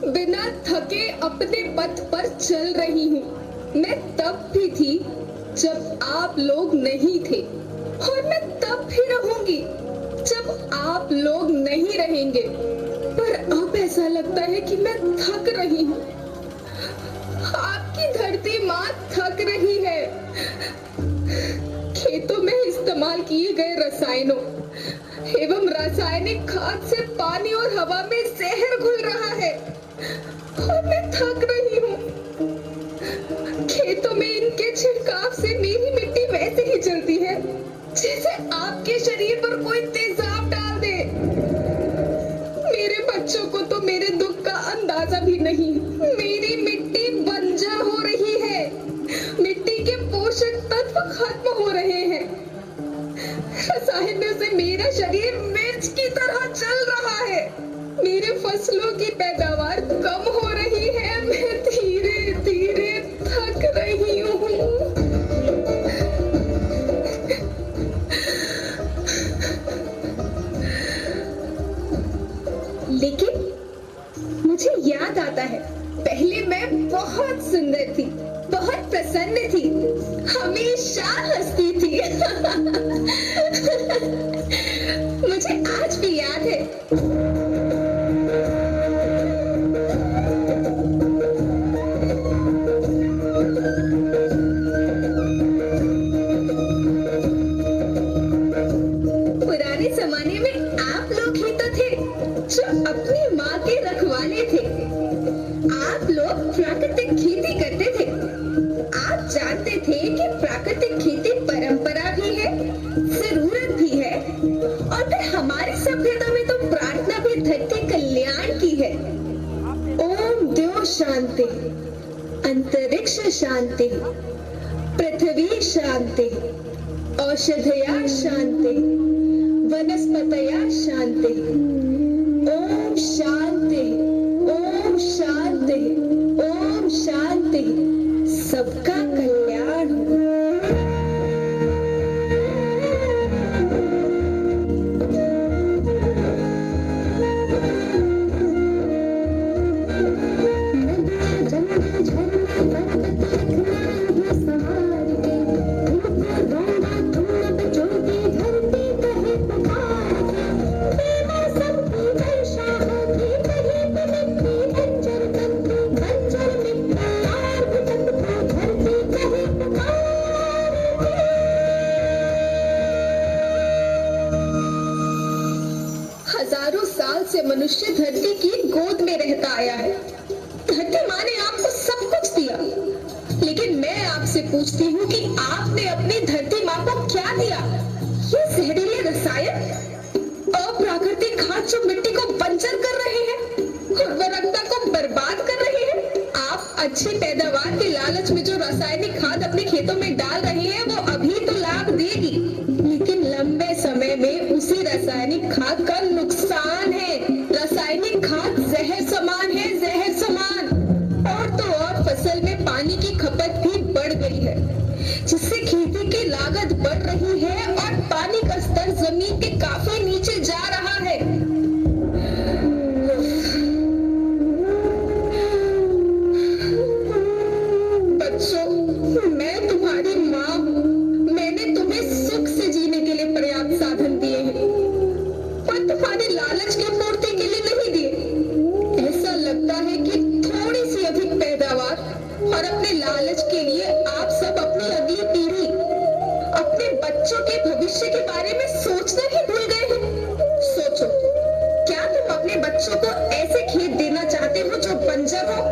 बिना थके अपने पथ पर चल रही हूँ। मैं तब भी थी जब आप लोग नहीं थे, और मैं तब भी रहूंगी जब आप लोग नहीं रहेंगे। पर अब ऐसा लगता है कि मैं थक रही हूँ। आपकी धरती माँ थक रही है। खेतों में इस्तेमाल किए गए रसायनों एवं रासायनिक खाद से पानी और हवा में जहर घुल रहा है, और मैं थक रही हूँ। खेतों में इनके छिड़काव से मेरी मिट्टी वैसे ही जलती है जैसे आपके शरीर पर कोई तेजाब डाल दे। मेरे बच्चों को तो मेरे दुख का अंदाजा भी नहीं। मेरी मिट्टी बंजर हो रही है। मिट्टी के पोषक तत्व खत्म हो रहे हैं। रसायनों से मेरा शरीर मिर्च की तरह जल रहा है। मेरे फसलों की पैदावार कम हो रही है। मैं धीरे धीरे थक रही हूँ। लेकिन मुझे याद आता है, पहले मैं बहुत सुंदर थी, बहुत प्रसन्न थी, हमेशा हंसती थी। मुझे आज भी याद है। पुराने जमाने में आप लोग ही तो थे जो अपनी माँ के रखवाले थे। आप लोग प्राकृतिक खेती करते थे। आप जानते थे कि प्राकृतिक खेती परंपरा भी है, जरूरत भी है, और फिर हमारी सभ्यता में तो प्रार्थना भी धरती कल्याण की है। ओम द्यो शांति, अंतरिक्ष शांति, पृथ्वी शांति, औषधया शांति, वनस्पतया शांति। ओम शांति, ओम शांति, ओम शांति। सबका कल्याण हो। हजारों साल से मनुष्य धरती की गोद में रहता आया है। धरती माँ ने आपको सब कुछ दिया, लेकिन मैं आपसे पूछती हूँ कि आपने अपनी धरती माँ को क्या दिया? ये जहरीले रसायन, अप्राकृतिक खाद जो मिट्टी को बंजर कर रहे हैं, उर्वरकता को बर्बाद कर रहे हैं। आप अच्छी पैदावार के लालच में जो रासायनिक खाद अपने खेतों में डाल रहे हैं, वो अभी तो लाभ देगी, लेकिन लंबे समय में उसी रासायनिक खाद का नुकसान है। रासायनिक खाद जहर समान है, जहर समान। और तो और फसल में पानी की खपत भी बढ़ गई है, जिससे खेती की लागत बढ़ रही है और पानी का स्तर जमीन के काफी नीचे जा रहा है। बच्चों, मैं तुम्हारी माँ हूँ। मैंने तुम्हें सुख से जीने के लिए पर्याप्त साधन दिए हैं, पर तुम्हारे लालच की पूर्ति के लिए नहीं दिए। ऐसा लगता है कि थोड़ी सी अधिक पैदावार और अपने लालच के लिए आप सब अपनी अगली पीढ़ी, अपने बच्चों के भविष्य के बारे में सोचना ही भूल गए हैं। सोचो, क्या तुम अपने बच्चों को ऐसे खेत देना चाहते हो जो बंजर हो?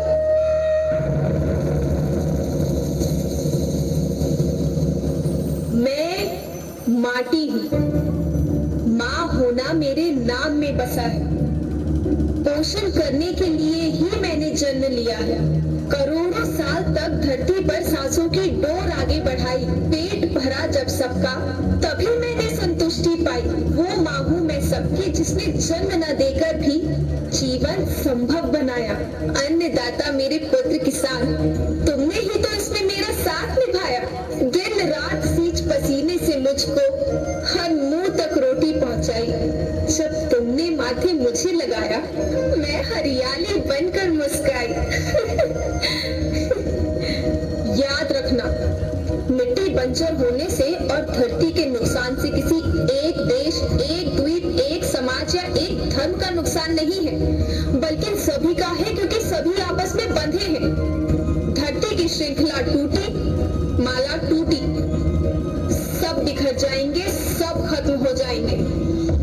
मैं माटी हूँ। माँ होना मेरे नाम में बसा है। पोषण करने के लिए ही मैंने जन्म लिया है। करोड़ों साल तक धरती पर सांसों की डोर आगे बढ़ाई। पेट भरा जब सबका, तभी मैंने संतुष्टि पाई। वो माँ हूँ मैं सबकी, जिसने जन्म न देकर भी जीवन संभव बनाया। अन्नदाता मेरे पुत्र किसान, तुमने ही तो इसमें मेरा साथ निभाया। दिन रात सींच पसीने से मुझको हर मुंह तक रोटी पहुंचाई। जब तुमने माथे मुझे लगाया, मैं हरियाली बन पहनकर मुस्काई। याद रखना, मिट्टी बंजर होने से और धरती के नुकसान से किसी एक देश, एक द्वीप, एक समाज या एक धर्म का नुकसान नहीं है, बल्कि सभी का है, क्योंकि सभी आपस में बंधे हैं। धरती की श्रृंखला टूटी, माला टूटी, सब बिखर जाएंगे, सब खत्म हो जाएंगे।